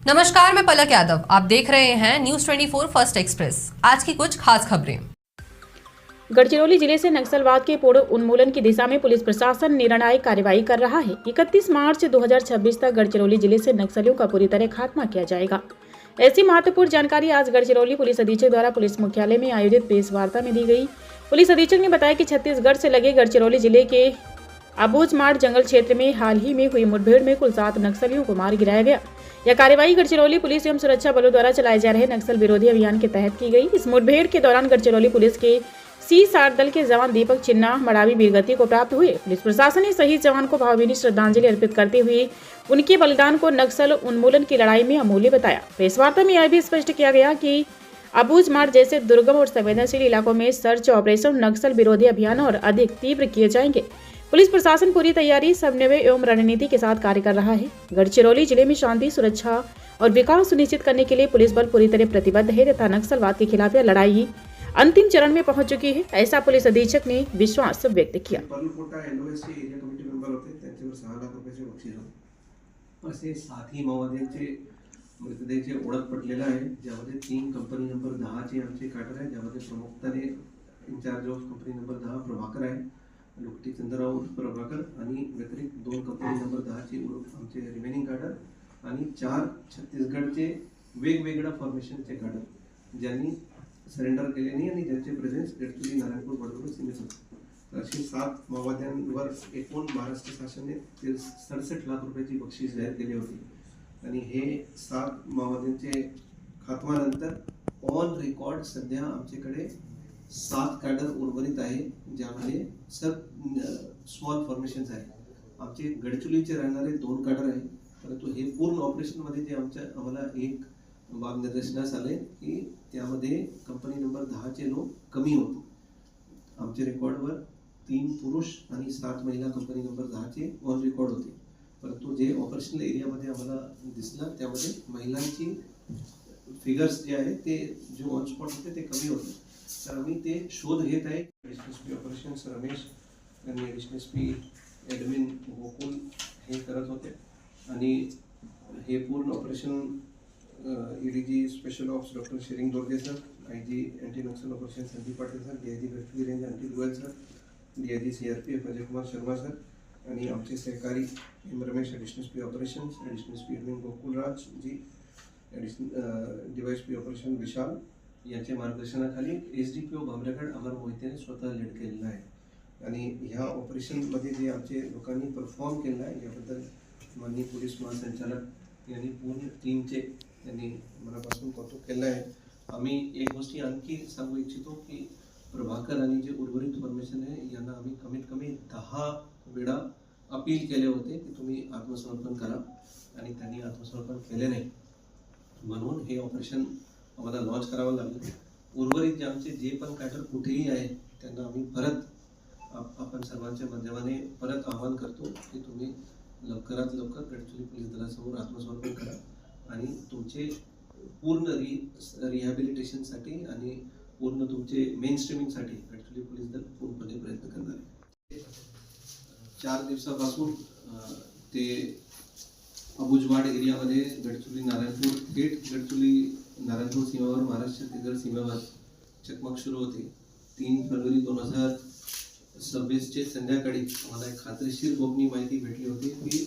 नमस्कार, मैं पलक यादव। आप देख रहे हैं न्यूज 24 फर्स्ट एक्सप्रेस। आज की कुछ खास खबरें। गढ़चिरौली जिले से नक्सलवाद के पूर्ण उन्मूलन की दिशा में पुलिस प्रशासन निर्णायक कार्रवाई कर रहा है। 31 मार्च 2026 तक गढ़चिरौली जिले से नक्सलियों का पूरी तरह खात्मा किया जाएगा। ऐसी महत्वपूर्ण जानकारी आज गढ़चिरौली पुलिस अधीक्षक द्वारा पुलिस मुख्यालय में आयोजित प्रेस वार्ता में दी गई। पुलिस अधीक्षक ने बताया कि छत्तीसगढ़ से लगे गढ़चिरौली जिले के अबूझमाड़ जंगल क्षेत्र में हाल ही में हुई मुठभेड़ में कुल 7 नक्सलियों को मार गिराया गया। यह कार्रवाई गढ़चिरौली पुलिस एवं सुरक्षा बलों द्वारा चलाए जा रहे नक्सल विरोधी अभियान के तहत की गई। इस मुठभेड़ के दौरान गढ़चिरौली पुलिस के C-60 दल के जवान दीपक चिन्ना मड़ावी वीरगति को प्राप्त हुए। पुलिस प्रशासन ने शहीद जवान को भावभीनी श्रद्धांजलि अर्पित करते हुए उनके बलिदान को नक्सल उन्मूलन की लड़ाई में अमूल्य बताया। प्रेस वार्ता में यह भी स्पष्ट किया गया कि अबूझमाड़ जैसे दुर्गम और संवेदनशील इलाकों में सर्च ऑपरेशन नक्सल विरोधी अभियान और अधिक तीव्र किए जाएंगे। पुलिस प्रशासन पूरी तैयारी, समन्वय एवं रणनीति के साथ कार्य कर रहा है। गढ़चिरौली जिले में शांति, सुरक्षा और विकास सुनिश्चित करने के लिए पुलिस बल पूरी तरह प्रतिबद्ध है तथा नक्सलवाद के खिलाफ यह लड़ाई अंतिम चरण में पहुंच चुकी है, ऐसा पुलिस अधीक्षक ने विश्वास व्यक्त किया। असे 7 माओवाद्यांचे मृतदेहाची ओळख पडलेला आहे, ज्यामध्ये 3 कंपनी नंबर 10 चे आमचे काटर आहे, ज्यामध्ये प्रमुखपणे in charge of company number 10 Prabhakar आहे, लुकटी चंद्रराव उर्फ प्रभाकर, आणि व्यतिरिक्त 2 कंपनी नंबर 10 चे उर्फ आमचे रिमेनिंग काटर आणि 4 छत्तीसगडचे वेगवेगळ्या फॉर्मेशनचे काटर ज्यांनी सरेंडर केले नाही आणि ज्यांचे प्रेझेन्स गडचिरोली नारायणपूर बडगुरू सीमेत होते। अशी 7 माओवाद्यांवर एकूण महाराष्ट्र शासनाने 67 लाख रुपयाची बक्षीस जाहीर केली होती आणि हे 7 माओवाद्यांचे खात्मानंतर ऑन रेकॉर्ड सध्या आमच्याकडे 7 कॅडर उर्वरित आहे, ज्यामध्ये सब स्मॉल फॉर्मेशन्स आहे। आमचे गडचिरोलीचे राहणारे 2 कॅडर आहे, परंतु हे पूर्ण ऑपरेशनमध्ये जे आम्हाला एक बाब निदर्शनास आले की त्यामध्ये कंपनी नंबर 10 चे लोक कमी होते। आमच्या रेकॉर्डवर 3 पुरुष आणि 7 महिला कंपनी नंबर 10 चे ऑन रेकॉर्ड होते, परंतु जे ऑपरेशनल एरियामध्ये आम्हाला दिसलं त्यामध्ये महिलांची फिगर्स जे आहे ते जो ऑन स्पॉट होते ते कमी होते। तर आम्ही ते शोध घेत आहे। एसपी ऑपरेशन्स रमेश आणि एसपी ॲडमिन गोकुल हे करत होते आणि हे पूर्ण operation ADG special ops doctor Tsering Dorje sir, IG anti Naxal operation Sandeep Patil sir, DIG Gadchiroli range Anil Goyal sir, DIG CRPF Ajay Kumar Sharma sir आणि आमचे सहकारी M Ramesh additional SP operations, additional SP admin Gokulraj ji, additional DYSP operation Vishal यांच्या मार्गदर्शनाखाली एसडीपीओ भामरेगड अमर मोहितेने स्वतः लीड केलेलं आहे आणि ह्या ऑपरेशनमध्ये जे आमचे लोकांनी परफॉर्म केलं आहे याबद्दल माननीय पोलीस महासंचालक यांनी पूर्ण टीमचे त्यांनी मनापासून कौतुक केलं आहे। आम्ही एक गोष्टी आणखी सांगू इच्छितो की प्रभाकर आणि जे उर्वरित फॉर्मेशन आहे यांना आम्ही कमीत कमी 10 वेळा अपील केले होते की तुम्ही आत्मसमर्पण करा आणि त्यांनी आत्मसमर्पण केले नाही, म्हणून हे ऑपरेशन आम्हाला लॉन्च करावं लागलं। उर्वरित जे आमचे जे पण कॅटर कुठेही आहे त्यांना आम्ही परत आपण सर्वांच्या माध्यमाने परत आवाहन करतो की तुम्ही लवकरात लवकर गडचिरोली पोलीस दलासमोर आत्मसमर्पण करा आणि तुमचे पूर्ण रिहॅबिलिटेशनसाठी आणि पूर्ण तुमचे मेन स्ट्रीमिंगसाठी गडचिरोली पोलीस दल पूर्णपणे प्रयत्न करणार आहे। 4 दिवसापासून ते अबूझमाड एरियामध्ये गडचिरोली नारायणपूर थेट गडचिरोली नारायणपूर सीमेवर महाराष्ट्र छत्तीसगड सीमेवर चकमक सुरू होते। 3 फरवरी 2026 चे संध्याकाळी आम्हाला एक खात्रीशीर गोपनीय माहिती भेटली होती की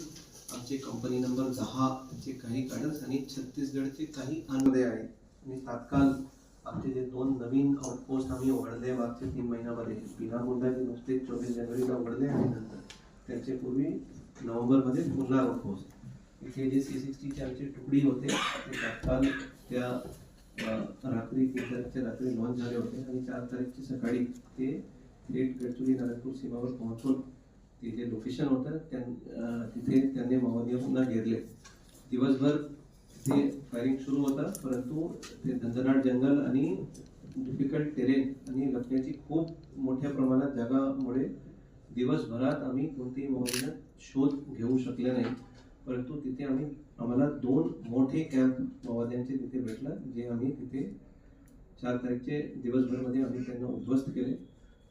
आमचे कंपनी नंबर 10 चे काही कॅडर्स आणि छत्तीसगडचे काही अनमध्ये आहे आणि तात्काळ आमचे जे 2 नवीन आउटपोस्ट आम्ही उघडले मागच्या 3 महिन्यामध्ये, बिनामुद्दाचे नुकतेच 24 जानेवारीला उघडले आणि नंतर त्यांचे पूर्वी नोव्हेंबरमध्ये पुन्हा आउटपोस्ट इथे जे C-60 चे आमचे तुकडी होते ते तात्काळ त्या रात्री 3 तारखेच्या रात्री लॉन्च झाले होते आणि 4 तारखेची सकाळी ते थेट गडचिरोली नारायणपूर सीमावर पोहोचून ते जे लोकेशन होतं तिथे त्यांनी माओवाद्यांना घेरले। दिवसभर ते फायरिंग सुरू होतं, परंतु ते धंदनाट जंगल आणि डिफिकल्ट टेरेन आणि लपण्याची खूप मोठ्या प्रमाणात जागामुळे दिवसभरात आम्ही कोणतेही माओवाद्यांना शोध घेऊ शकले नाही, परंतु तिथे आम्हाला 2 मोठे कॅम्प माओवाद्यांचे तिथे भेटलं, जे आम्ही तिथे 4 तारखेचे दिवसभरमध्ये आम्ही त्यांना उद्ध्वस्त केले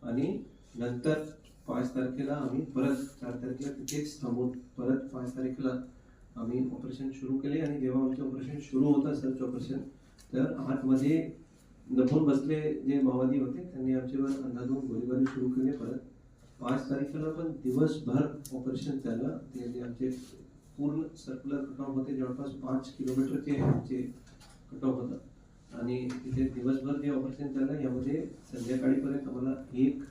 आणि नंतर 5 तारखेला आम्ही परत 4 तारखेला तिथेच थांबून परत 5 तारखेला आम्ही ऑपरेशन सुरू केले आणि जेव्हा आमचे ऑपरेशन सुरू होतं सर्च ऑपरेशन, तर आतमध्ये लपून बसले जे माओवादी होते त्यांनी आमच्यावर अंधाधून गोळीबारी सुरू केली. परत 5 तारखेला पण दिवसभर ऑपरेशन चाललं. ते जे आमचे पूर्ण सर्क्युलर कटऑफ होते, जवळपास 5 किलोमीटरचे आमचे कटऑफ होतं आणि तिथे दिवसभर जे ऑपरेशन चाललं यामध्ये संध्याकाळीपर्यंत आम्हाला एक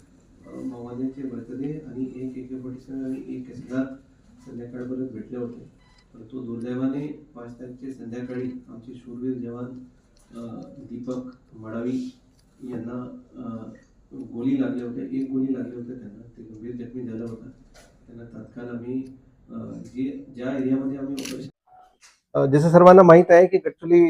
माओवाद्यांचे मृतदेह आणि एक AK-47 आणि एक SLR संध्याकाळपर्यंत भेटले होते. परंतु दुर्दैवाने 5 तारखेच्या संध्याकाळी आमचे शूरवीर जवान दीपक मडावी यांना गोळी लागल्या होत्या. एक गोळी लागली होती त्यांना, ते गंभीर जखमी झालं होतं. त्यांना तात्काळ आम्ही ज्या एरियामध्ये आम्ही ऑपरेशन, जसं सर्वांना माहीत आहे की गडचिरोली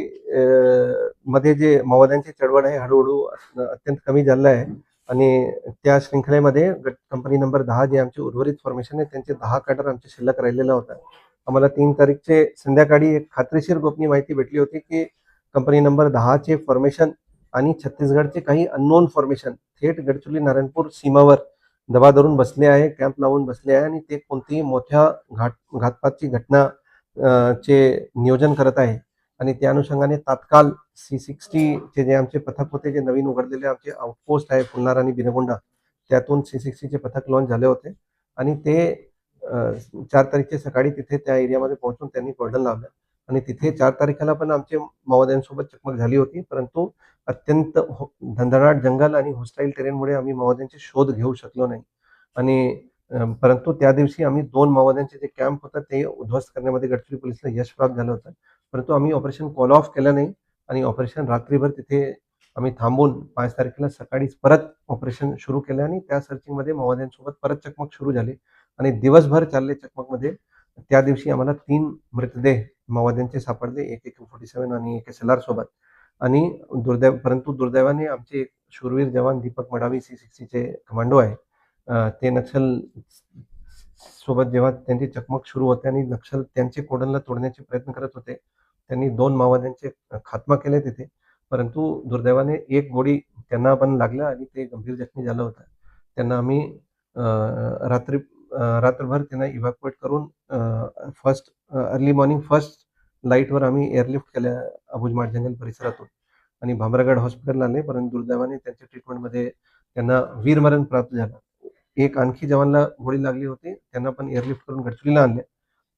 मध्ये जे माओवाद्यांची चळवळ आहे हळूहळू अत्यंत कमी झालं आहे आणि त्या श्रृंखलेमध्ये कंपनी नंबर 10 जे आमचे उर्वरित फॉर्मेशन आहे त्यांचे 10 कॅडर आमचे शिल्लक राहिलेला होता. आम्हाला 3 तारीखचे संध्याकाळी एक खात्रीशीर गोपनीय माहिती भेटली होती की कंपनी नंबर 10चे फॉर्मेशन आणि छत्तीसगडचे काही अननोन फॉर्मेशन थेट गडचिरोली नारायणपूर सीमावर दबा धरून बसले आहे, कॅम्प लावून बसले आहे आणि ते कोणतीही मोठ्या घातपातची घटना चे नियोजन करत आहे आणि त्या अनुषंगाने तात्काळ C60 चे जे आमचे पथक होते, जे नवीन उघडलेले आमचे आउटपोस्ट आहे पुलनार आणि बिनगोंडा, त्यातून C60 चे पथक लॉन्च झाले होते आणि ते 4 तारीखचे सकाळी तिथे त्या एरियामध्ये पोहोचून त्यांनी कॉर्डन लावलं आणि तिथे 4 तारखेला पण आमचे माओवाद्यांसोबत चकमक झाली होती. परंतु अत्यंत धंदनाट जंगल आणि होस्टाईल टेरेनमुळे आम्ही माओवाद्यांचे शोध घेऊ शकलो नाही आणि परंतु त्या दिवशी आम्ही 2 माओवाद्यांचे जे कॅम्प होतं ते उद्ध्वस्त करण्यामध्ये गडचिरोली पोलिसला यश प्राप्त झालं होतं. परंतु आम्ही ऑपरेशन कॉल ऑफ केलं नाही आणि ऑपरेशन रात्रीभर तिथे आम्ही थांबून 5 तारखेला सकाळीच परत ऑपरेशन सुरू केलं आणि त्या सर्चिंगमध्ये माओवाद्यांसोबत परत चकमक सुरू झाली आणि दिवसभर चालले चकमकमध्ये. त्या दिवशी आम्हाला 3 मृतदेह माओवाद्यांचे सापडले, एक AK-47 आणि एक SLR सोबत आणि परंतु दुर्दैवाने आमचे शूरवीर जवान दीपक मडावी C60 चे कमांडो आहे, ते नक्षल सोबत जेव्हा त्यांची चकमक सुरू होते आणि नक्षल त्यांचे कोडनला तोडण्याचे प्रयत्न करत होते, त्यांनी 2 माओवाद्यांचे खात्मा केले तिथे. परंतु दुर्दैवाने एक गोळी त्यांना पण लागला आणि ते गंभीर जखमी झालं होतं. त्यांना आम्ही रात्रभर त्यांना इव्हॅक्युएट करून फर्स्ट अर्ली मॉर्निंग फर्स्ट लाईटवर आम्ही एअरलिफ्ट केल्या अबुजमाड जंगल परिसरातून आणि भामरागड हॉस्पिटलला आले. परंतु दुर्दैवाने त्यांच्या ट्रीटमेंटमध्ये त्यांना वीरमरण प्राप्त झालं. एक आणखी जवानला गोळी लागली होती, त्यांना पण एअरलिफ्ट करून गडचिरोलीला आणले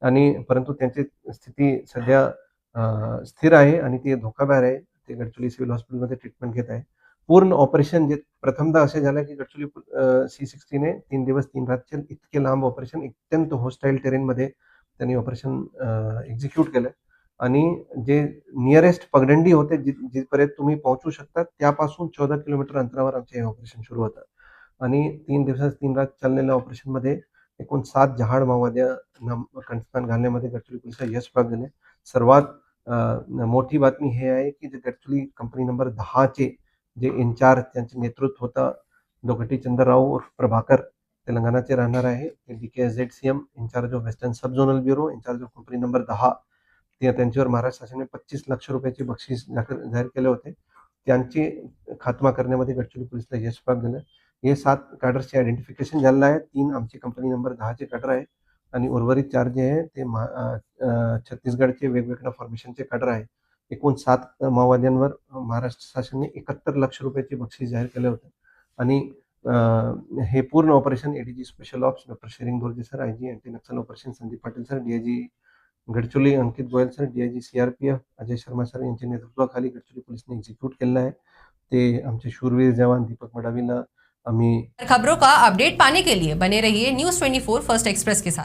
आणि परंतु त्यांची स्थिती सध्या स्थिर आहे आणि ते धोकाबाहेर आहे. ते गडचिरोली सिव्हिल हॉस्पिटलमध्ये ट्रीटमेंट घेत आहे. पूर्ण ऑपरेशन जे प्रथमतः असे झालं की गडचिरोली C60 ने 3 दिवस 3 रातचे इतके लांब ऑपरेशन अत्यंत होस्टाईल टेरेनमध्ये त्यांनी ऑपरेशन एक्झिक्यूट केलं आणि जे नियरेस्ट पगडंडी होते जिथपर्यंत तुम्ही पोहोचू शकता त्यापासून 14 किलोमीटर अंतरावर आमचे हे ऑपरेशन सुरू होतं आणि 3 दिवस 3 रात चाललेल्या ऑपरेशनमध्ये एकूण 7 जहाड माओवाद्यांना कंठस्नान घालण्यामध्ये गडचिरोली पोलिसांना यश प्राप्त झाले. सर्वात मोठी बातमी हे आहे की जे गडचिरोली कंपनी नंबर 10 चे जे इन्चार्ज त्यांचे नेतृत्व होता दोघटी चंद्रराव उर्फ प्रभाकर, तेलंगणाचे राहणार आहे. ते DKSZCM incharge of western sub zonal bureau, incharge of company number 10, ते त्यांच्यावर महाराष्ट्र शासनाने 25 लाख रुपयाचे बक्षीस जाहीर केले होते. त्यांची खात्मा करण्यामध्ये गडचिरोली पोलिसला यश प्राप्त झालं. हे 7 कॅडर्सचे आयडेंटिफिकेशन झालेलं आहे. 3 आमची कंपनी नंबर 10चे कॅडर आहे आणि उर्वरित 4 जे आहे ते छत्तीसगडचे वेगवेगळ्या फॉर्मेशनचे कॅडर आहे. एकूण 7 माओवाद्यांवर महाराष्ट्र शासनाने 71 लाख रुपयाचे बक्षीस जाहीर केले होते आणि हे पूर्ण operation ADG special ops doctor Tsering Dorje sir, IG anti Naxal operation Sandeep Patil sir, DIG Gadchiroli Ankit Goyal sir, DIG CRPF Ajay Sharma sir यांच्या नेतृत्वाखाली गडचिरोली पोलिसने एक्झिक्यूट केलेलं आहे. ते आमचे शूरवीर जवान दीपक मडावीला आम्ही खबरों का अपडेट पाने के लिए बने रहिए News 24 फर्स्ट एक्सप्रेस के साथ।